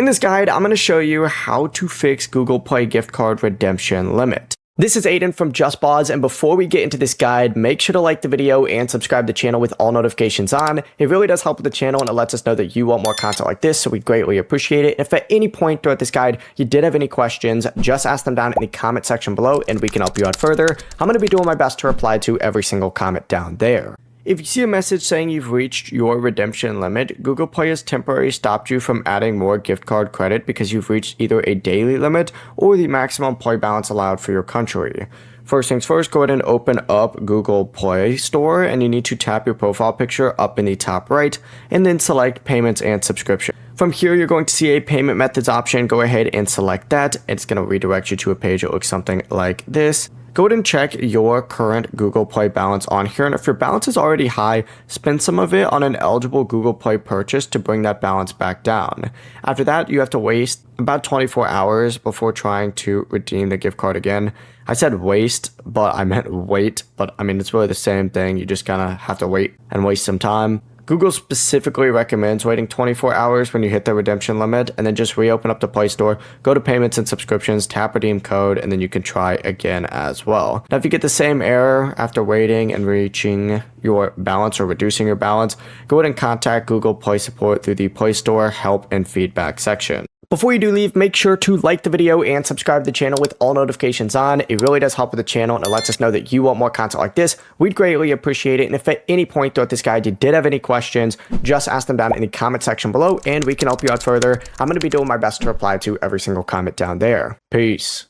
In this guide, I'm going to show you how to fix Google Play gift card redemption limit. This is Aiden from JustBoz, and before we get into this guide, make sure to like the video and subscribe to the channel with all notifications on. It really does help with the channel, and it lets us know that you want more content like this, so we greatly appreciate it. If at any point throughout this guide you did have any questions, just ask them down in the comment section below, and we can help you out further. I'm going to be doing my best to reply to every single comment down there. If you see a message saying you've reached your redemption limit, Google Play has temporarily stopped you from adding more gift card credit because you've reached either a daily limit or the maximum play balance allowed for your country. First things first, go ahead and open up Google Play Store, and you need to tap your profile picture up in the top right and then select payments and subscription. From here, you're going to see a payment methods option. Go ahead and select that. It's going to redirect you to a page that looks something like this. Go ahead and check your current Google Play balance on here, and if your balance is already high, spend some of it on an eligible Google Play purchase to bring that balance back down. After that, you have to waste about 24 hours before trying to redeem the gift card again. I said waste, but I meant wait, but I mean, it's really the same thing. You just kind of have to wait and waste some time. Google specifically recommends waiting 24 hours when you hit the redemption limit, and then just reopen up the Play Store, go to payments and subscriptions, tap redeem code, and then you can try again as well. Now, if you get the same error after waiting and reaching your balance or reducing your balance, go ahead and contact Google Play support through the Play Store help and feedback section. Before you do leave, make sure to like the video and subscribe to the channel with all notifications on. It really does help with the channel, and it lets us know that you want more content like this. We'd greatly appreciate it. And if at any point throughout this guide you did have any questions, just ask them down in the comment section below, and we can help you out further. I'm going to be doing my best to reply to every single comment down there. Peace.